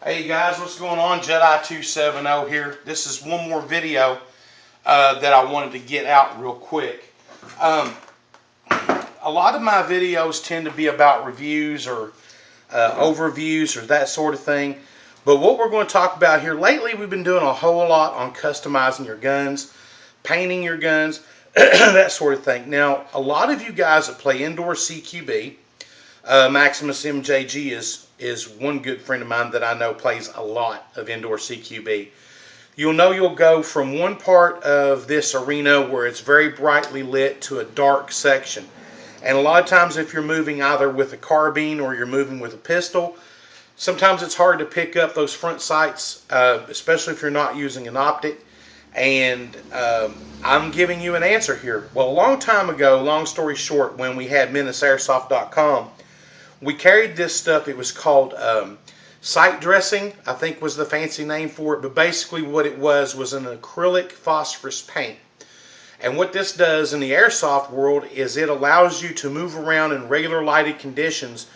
Hey guys, what's going on? Jedi270 here. This is one more video that I wanted to get out real quick. A lot of my videos tend to be about reviews or overviews or that sort of thing. But what we're going to talk about here, lately we've been doing a whole lot on customizing your guns, painting your guns, that sort of thing. Now, a lot of you guys that play indoor CQB, Maximus MJG is one good friend of mine that I know plays a lot of indoor CQB. You'll go from one part of this arena where it's very brightly lit to a dark section. And a lot of times if you're moving either with a carbine or you're moving with a pistol, sometimes it's hard to pick up those front sights, especially if you're not using an optic. And I'm giving you an answer here. Well, a long time ago, long story short, when we had menaceairsoft.com, we carried this stuff. It was called sight dressing, I think was the fancy name for it. But basically what it was an acrylic phosphorus paint. And what this does in the airsoft world is it allows you to move around in regular lighted conditions,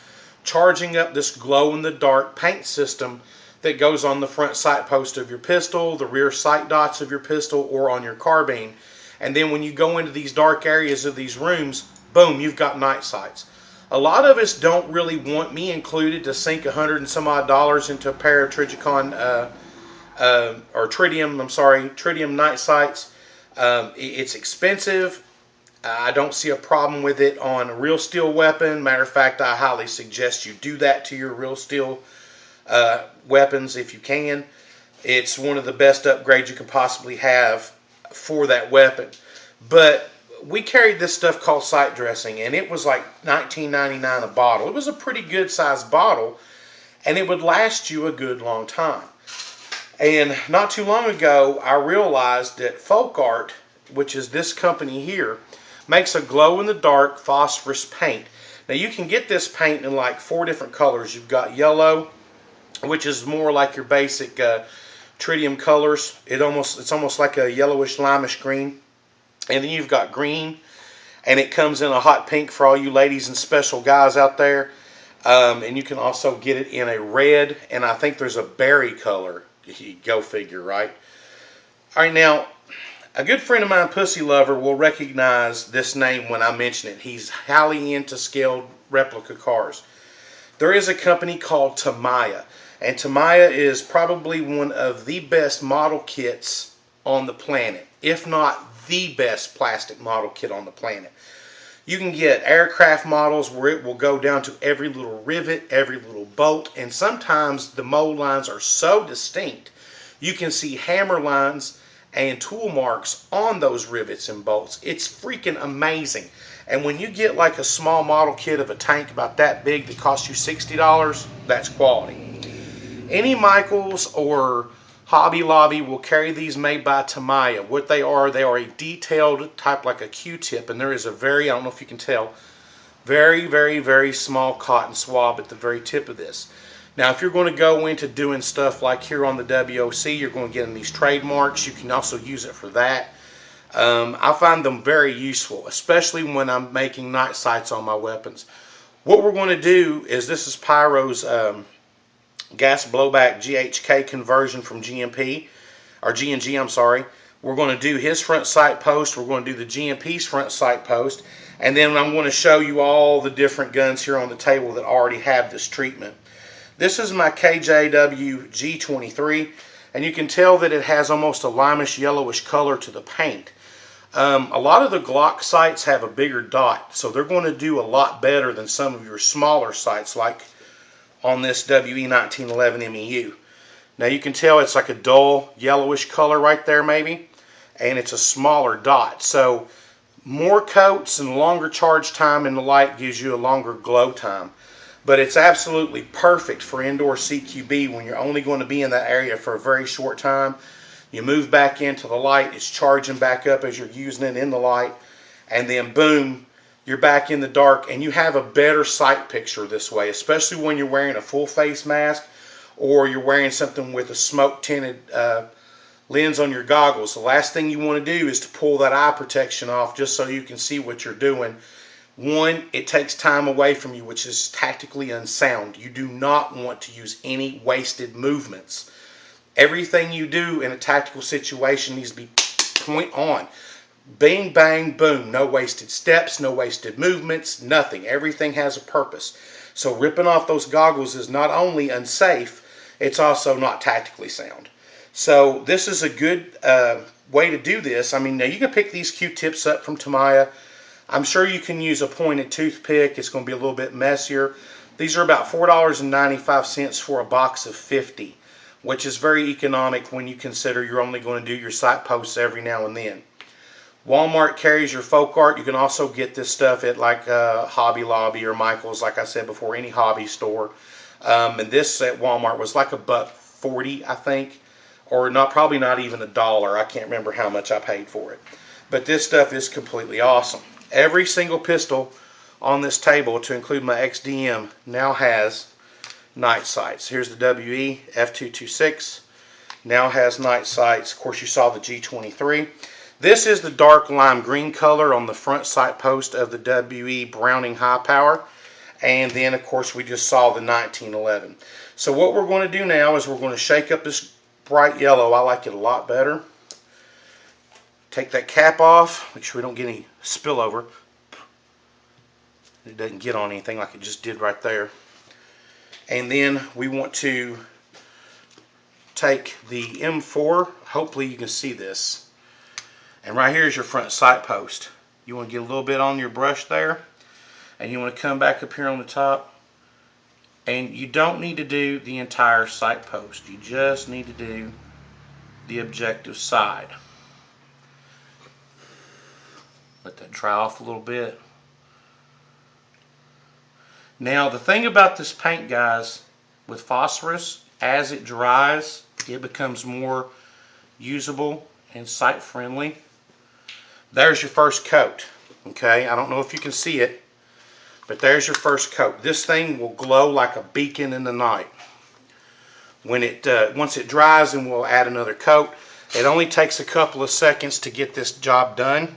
charging up this glow-in-the-dark paint system that goes on the front sight post of your pistol, the rear sight dots of your pistol, or on your carbine. And then when you go into these dark areas of these rooms, boom, you've got night sights. A lot of us don't really want, me included, to sink $100 and some odd into a pair of Tritium night sights. It's expensive. I don't see a problem with it on a real steel weapon. Matter of fact, I highly suggest you do that to your real steel weapons if you can. It's one of the best upgrades you can possibly have for that weapon. But we carried this stuff called sight dressing, and it was like $19.99 a bottle. It was a pretty good sized bottle, and it would last you a good long time. And not too long ago, I realized that Folk Art, which is this company here, makes a glow-in-the-dark phosphorus paint. Now you can get this paint in like 4 different colors. You've got yellow, which is more like your basic tritium colors. It's almost like a yellowish limeish green. And then you've got green, and it comes in a hot pink for all you ladies and special guys out there. And you can also get it in a red, and I think there's a berry color. Go figure, right? All right, now, a good friend of mine, Pussy Lover, will recognize this name when I mention it. He's highly into scaled replica cars. There is a company called Tamiya, and Tamiya is probably one of the best model kits on the planet, if not the best plastic model kit on the planet. You can get aircraft models where it will go down to every little rivet, every little bolt, and sometimes the mold lines are so distinct you can see hammer lines and tool marks on those rivets and bolts. It's freaking amazing. And when you get like a small model kit of a tank about that big that costs you $60, that's quality. Any Michaels or Hobby Lobby will carry these made by Tamiya. What they are a detailed type like a Q-tip, and there is a very, I don't know if you can tell, very, very, very small cotton swab at the very tip of this. Now, if you're going to go into doing stuff like here on the WOC, you're going to get in these trademarks. You can also use it for that. I find them very useful, especially when I'm making night sights on my weapons. What we're going to do is, this is Pyro's gas blowback GHK conversion from GMP, or G&G, I'm sorry. We're going to do his front sight post. We're going to do the GMP's front sight post. And then I'm going to show you all the different guns here on the table that already have this treatment. This is my KJW G23, and you can tell that it has almost a limeish yellowish color to the paint. A lot of the Glock sights have a bigger dot, so they're going to do a lot better than some of your smaller sights like on this WE1911 MEU. Now you can tell it's like a dull yellowish color right there maybe, and it's a smaller dot. So more coats and longer charge time in the light gives you a longer glow time. But it's absolutely perfect for indoor CQB when you're only going to be in that area for a very short time. You move back into the light, it's charging back up as you're using it in the light, and then boom, you're back in the dark, and you have a better sight picture this way, especially when you're wearing a full face mask or you're wearing something with a smoke tinted lens on your goggles. The last thing you want to do is to pull that eye protection off just so you can see what you're doing One, it takes time away from you, which is tactically unsound. You do not want to use any wasted movements. Everything you do in a tactical situation needs to be point on. Bing, bang, boom. No wasted steps, no wasted movements, nothing. Everything has a purpose. So ripping off those goggles is not only unsafe, it's also not tactically sound. So this is a good way to do this. I mean, now you can pick these Q-tips up from Tamiya. I'm sure you can use a pointed toothpick. It's going to be a little bit messier. These are about $4.95 for a box of 50, which is very economic when you consider you're only going to do your sight posts every now and then. Walmart carries your folk art. You can also get this stuff at like Hobby Lobby or Michael's, like I said before, any hobby store. And this at Walmart was like $1.40, I think, or not, probably not even $1. I can't remember how much I paid for it. But this stuff is completely awesome. Every single pistol on this table, to include my XDM, now has night sights. Here's the WE F226. Now has night sights. Of course, you saw the G23. This is the dark lime green color on the front sight post of the WE Browning High Power. And then, of course, we just saw the 1911. So what we're going to do now is we're going to shake up this bright yellow. I like it a lot better. Take that cap off. Make sure we don't get any spillover. It doesn't get on anything like it just did right there. And then we want to take the M4. Hopefully you can see this. And right here is your front sight post. You want to get a little bit on your brush there. And you want to come back up here on the top. And you don't need to do the entire sight post. You just need to do the objective side. Let that dry off a little bit. Now the thing about this paint, guys, with phosphorus, as it dries, it becomes more usable and sight friendly. There's your first coat. Okay, I don't know if you can see it, but there's your first coat. This thing will glow like a beacon in the night. When it once it dries, and we'll add another coat. It only takes a couple of seconds to get this job done.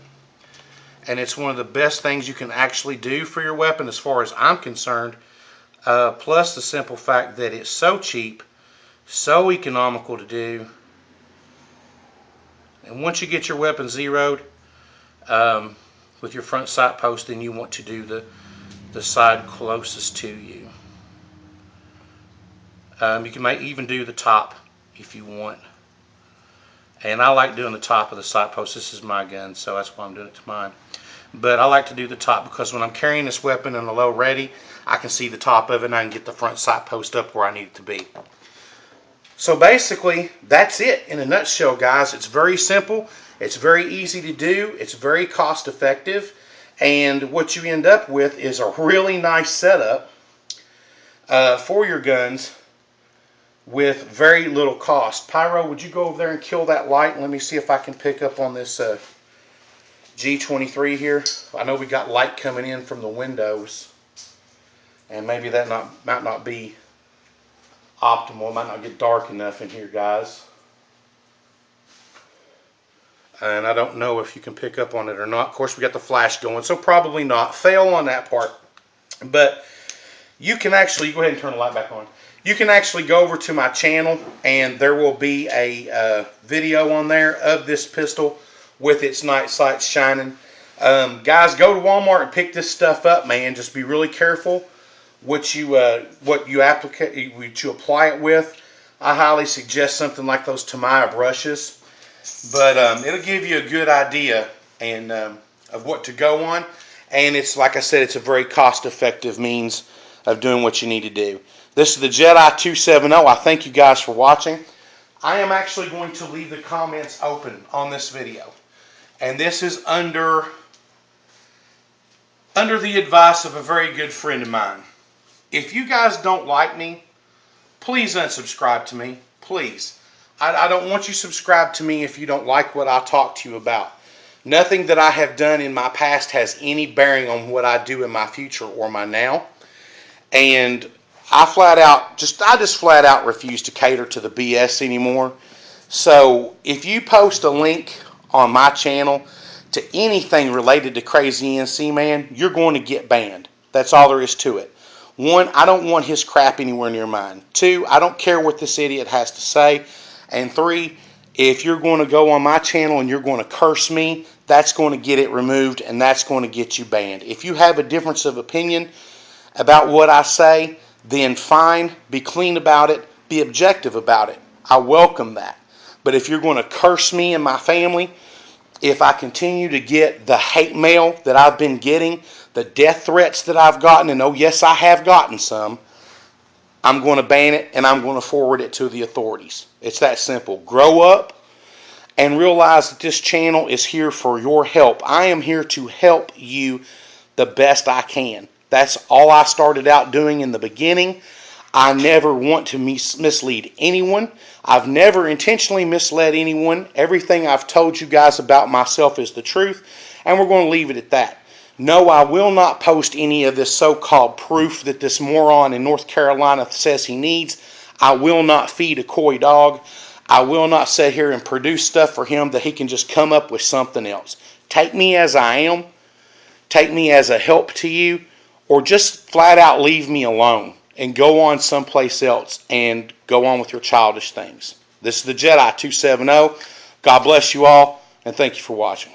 And it's one of the best things you can actually do for your weapon as far as I'm concerned. Plus the simple fact that it's so cheap, so economical to do. And once you get your weapon zeroed with your front sight post, then you want to do the side closest to you. You can even do the top if you want. And I like doing the top of the sight post. This is my gun, so that's why I'm doing it to mine. But I like to do the top because when I'm carrying this weapon in a low ready, I can see the top of it and I can get the front sight post up where I need it to be. So basically, that's it in a nutshell, guys. It's very simple. It's very easy to do. It's very cost effective. And what you end up with is a really nice setup for your guns with very little cost. Pyro, would you go over there and kill that light? And let me see if I can pick up on this G23 here. I know we got light coming in from the windows, and maybe that might not be optimal. It might not get dark enough in here, guys. And I don't know if you can pick up on it or not. Of course, we got the flash going, so probably not. Fail on that part. But you can actually, go ahead and turn the light back on. You can actually go over to my channel, and there will be a video on there of this pistol with its night sights shining. Guys, go to Walmart and pick this stuff up, man. Just be really careful what you apply it with. I highly suggest something like those Tamiya brushes, but it'll give you a good idea and of what to go on. And it's, like I said, it's a very cost-effective means of doing what you need to do. This is the Jedi 270. I thank you guys for watching. I am actually going to leave the comments open on this video. And this is under the advice of a very good friend of mine. If you guys don't like me, please unsubscribe to me. Please. I don't want you subscribed to me if you don't like what I talk to you about. Nothing that I have done in my past has any bearing on what I do in my future or my now. And I just flat out refuse to cater to the BS anymore. So if you post a link on my channel to anything related to Crazy NC, man, you're going to get banned. That's all there is to it. One, I don't want his crap anywhere near mine. Two, I don't care what this idiot has to say. And three, if you're going to go on my channel and you're going to curse me, that's going to get it removed and that's going to get you banned. If you have a difference of opinion about what I say, then fine, be clean about it, be objective about it. I welcome that. But if you're going to curse me and my family, if I continue to get the hate mail that I've been getting, the death threats that I've gotten, and oh yes, I have gotten some, I'm going to ban it and I'm going to forward it to the authorities. It's that simple. Grow up and realize that this channel is here for your help. I am here to help you the best I can. That's all I started out doing in the beginning. I never want to mislead anyone. I've never intentionally misled anyone. Everything I've told you guys about myself is the truth, and we're going to leave it at that. No, I will not post any of this so-called proof that this moron in North Carolina says he needs. I will not feed a coy dog. I will not sit here and produce stuff for him that he can just come up with something else. Take me as I am. Take me as a help to you, or just flat out leave me alone and go on someplace else and go on with your childish things. This is the Jedi 270. God bless you all, and thank you for watching.